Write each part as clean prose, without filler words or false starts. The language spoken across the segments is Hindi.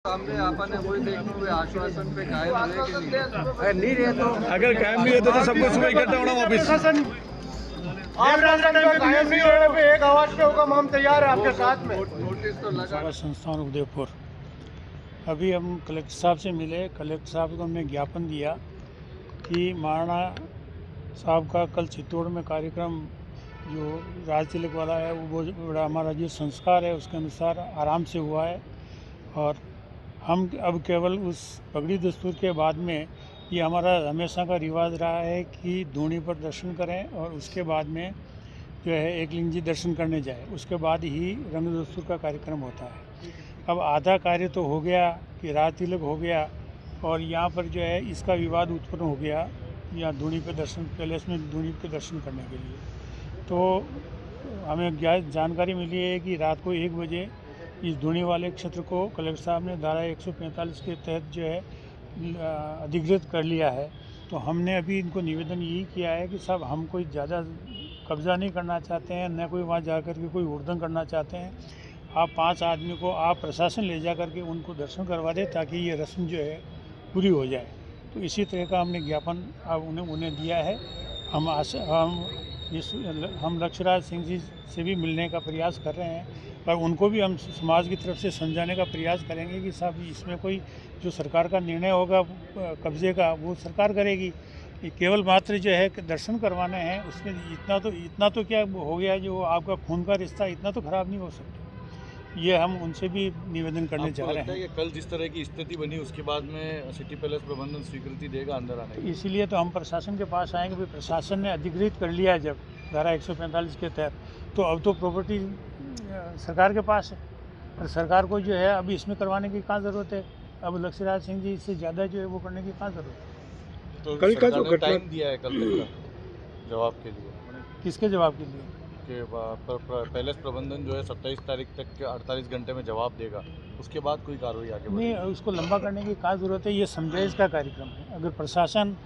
सामने आपने वही देखने हुए आश्वासन पे कायम रहे कि नहीं नहीं रहे तो अगर कायम नहीं रहता तो सबको सुबह इकट्ठा होना वापिस। कायम नहीं होने पे एक आवाज पे हुक्म हम तैयार है आपके साथ में। नोटिस तो लगा। संस्थान उदयपुर अभी हम कलेक्टर साहब से मिले। कलेक्टर साहब को हमने ज्ञापन दिया कि महाराणा साहब का कल चित्तौड़ में कार्यक्रम जो राज तिलक वाला है वो बड़ा हमारा जो संस्कार है उसके अनुसार आराम से हुआ है और हम अब केवल उस पगड़ी दस्तूर के बाद में ये हमारा हमेशा का रिवाज रहा है कि धूनी पर दर्शन करें और उसके बाद में जो है एकलिंग जी दर्शन करने जाए, उसके बाद ही रंग दस्तूर का कार्यक्रम होता है। अब आधा कार्य तो हो गया कि राज तिलक हो गया और यहाँ पर जो है इसका विवाद उत्पन्न हो गया यहाँ धूनी पे दर्शन पैलेस में धूनी पे दर्शन करने के लिए। तो हमें जानकारी मिली है कि रात को 1 बजे इस धूनी वाले क्षेत्र को कलेक्टर साहब ने धारा 145 के तहत जो है अधिकृत कर लिया है। तो हमने अभी इनको निवेदन यही किया है कि साहब हम कोई ज़्यादा कब्ज़ा नहीं करना चाहते हैं, न कोई वहाँ जा कर के कोई उड़दंग करना चाहते हैं। आप 5 आदमी को आप प्रशासन ले जा कर के उनको दर्शन करवा दें ताकि ये रस्म जो है पूरी हो जाए। तो इसी तरह का हमने ज्ञापन अब उन्हें दिया है। हम लक्ष्यराज सिंह जी से भी मिलने का प्रयास कर रहे हैं और उनको भी हम समाज की तरफ से समझाने का प्रयास करेंगे कि साहब इसमें कोई जो सरकार का निर्णय होगा कब्जे का वो सरकार करेगी। ये केवल मात्र जो है दर्शन करवाने हैं, उसमें इतना तो क्या हो गया जो आपका खून का रिश्ता इतना तो ख़राब नहीं हो सकता। ये हम उनसे भी निवेदन करने चाह रहे हैं कि कल जिस तरह की स्थिति बनी उसके बाद में सिटी पैलेस प्रबंधन स्वीकृति देगा अंदर आने की। इसीलिए तो हम प्रशासन के पास आएंगे। भाई प्रशासन ने अधिकृत कर लिया है जब धारा 145 के तहत, तो अब तो प्रॉपर्टी सरकार के पास है और सरकार को जो है अभी इसमें करवाने की कहाँ ज़रूरत है। अब लक्ष्यराज सिंह जी इससे ज़्यादा जो है वो करने की कहाँ ज़रूरत है। तो कल का जो टाइम दिया है कल तक का जवाब के लिए, किसके जवाब के लिए कि पैलेस प्रबंधन जो है 27 तारीख तक के 48 घंटे में जवाब देगा, उसके बाद कोई कार्रवाई आगे नहीं, उसको लंबा करने की क्या ज़रूरत है। ये समझाइश का कार्यक्रम है। अगर प्रशासन,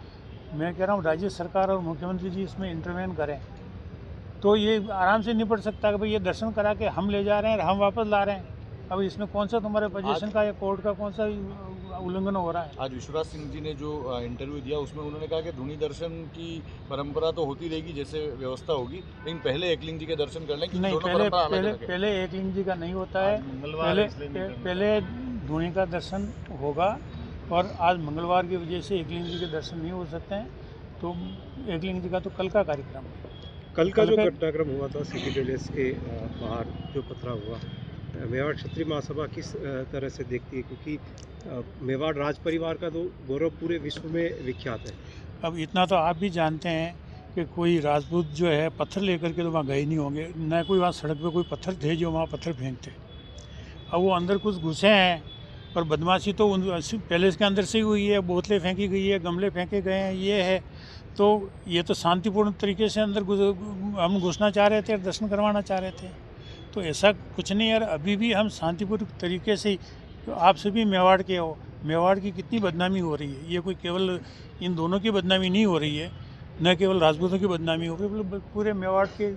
मैं कह रहा हूँ राज्य सरकार और मुख्यमंत्री जी इसमें इंटरवेन करें तो ये आराम से निपट सकता है कि भाई ये दर्शन करा के हम ले जा रहे हैं और हम वापस ला रहे हैं। अब इसमें कौन सा तुम्हारे पोजीशन का या कोर्ट का कौन सा उल्लंघन हो रहा है। आज विश्वराज सिंह जी ने जो इंटरव्यू दिया उसमें उन्होंने कहा कि धूनी दर्शन की परंपरा तो होती रहेगी जैसे व्यवस्था होगी, लेकिन पहले एकलिंग जी के दर्शन कर लें। नहीं, पहले एकलिंग जी का नहीं होता है। पहले धूनी का दर्शन होगा और आज मंगलवार की वजह से एकलिंग जी के दर्शन नहीं हो सकते हैं। तो एकलिंग जी का तो कल का कार्यक्रम है। कल का जो घटनाक्रम हुआ था सिटी पैलेस के बाहर जो पथराव हुआ, मेवाड़ क्षत्रिय महासभा किस तरह से देखती है, क्योंकि मेवाड़ राज परिवार का तो गौरव पूरे विश्व में विख्यात है। अब इतना तो आप भी जानते हैं कि कोई राजपूत जो है पत्थर लेकर के तो वहाँ गए नहीं होंगे, न कोई वहाँ सड़क पे कोई पत्थर थे जो वहाँ पत्थर फेंकते। अब वो अंदर कुछ घुसे हैं और बदमाशी तो उन पैलेस के अंदर से ही हुई है। बोतलें फेंकी गई है, गमले फेंके गए हैं, ये है। तो ये तो शांतिपूर्ण तरीके से अंदर हम घुसना चाह रहे थे और दर्शन करवाना चाह रहे थे। तो ऐसा कुछ नहीं यार, अभी भी हम शांतिपूर्ण तरीके से, तो आप सभी मेवाड़ के हो, मेवाड़ की कितनी बदनामी हो रही है। ये कोई केवल इन दोनों की बदनामी नहीं हो रही है, न केवल राजपूतों की बदनामी हो रही है, पूरे मेवाड़ के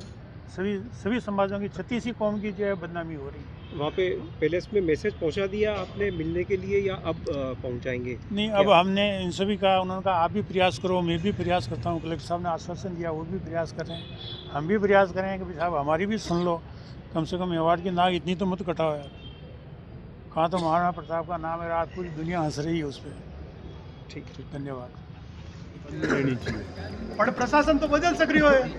सभी समाजों की 36 कौम की जो है बदनामी हो रही है। वहाँ पे पैलेस में मैसेज पहुँचा दिया आपने मिलने के लिए या अब पहुँचाएंगे? नहीं, अब हमने इन सभी का, उन्होंने कहा आप भी प्रयास करो, मैं भी प्रयास करता हूँ। कलेक्टर साहब ने आश्वासन दिया, वो भी प्रयास कर रहे हैं, हम भी प्रयास करें कि साहब हमारी भी सुन लो। कम से कम मेवाड़ की नाक इतनी तो मत कटाओ यार। कहाँ तो महाराणा प्रताप का नाम है, आज पूरी दुनिया हंस रही है उस पर। ठीक, धन्यवाद। प्रशासन तो बदल सक्रिय है।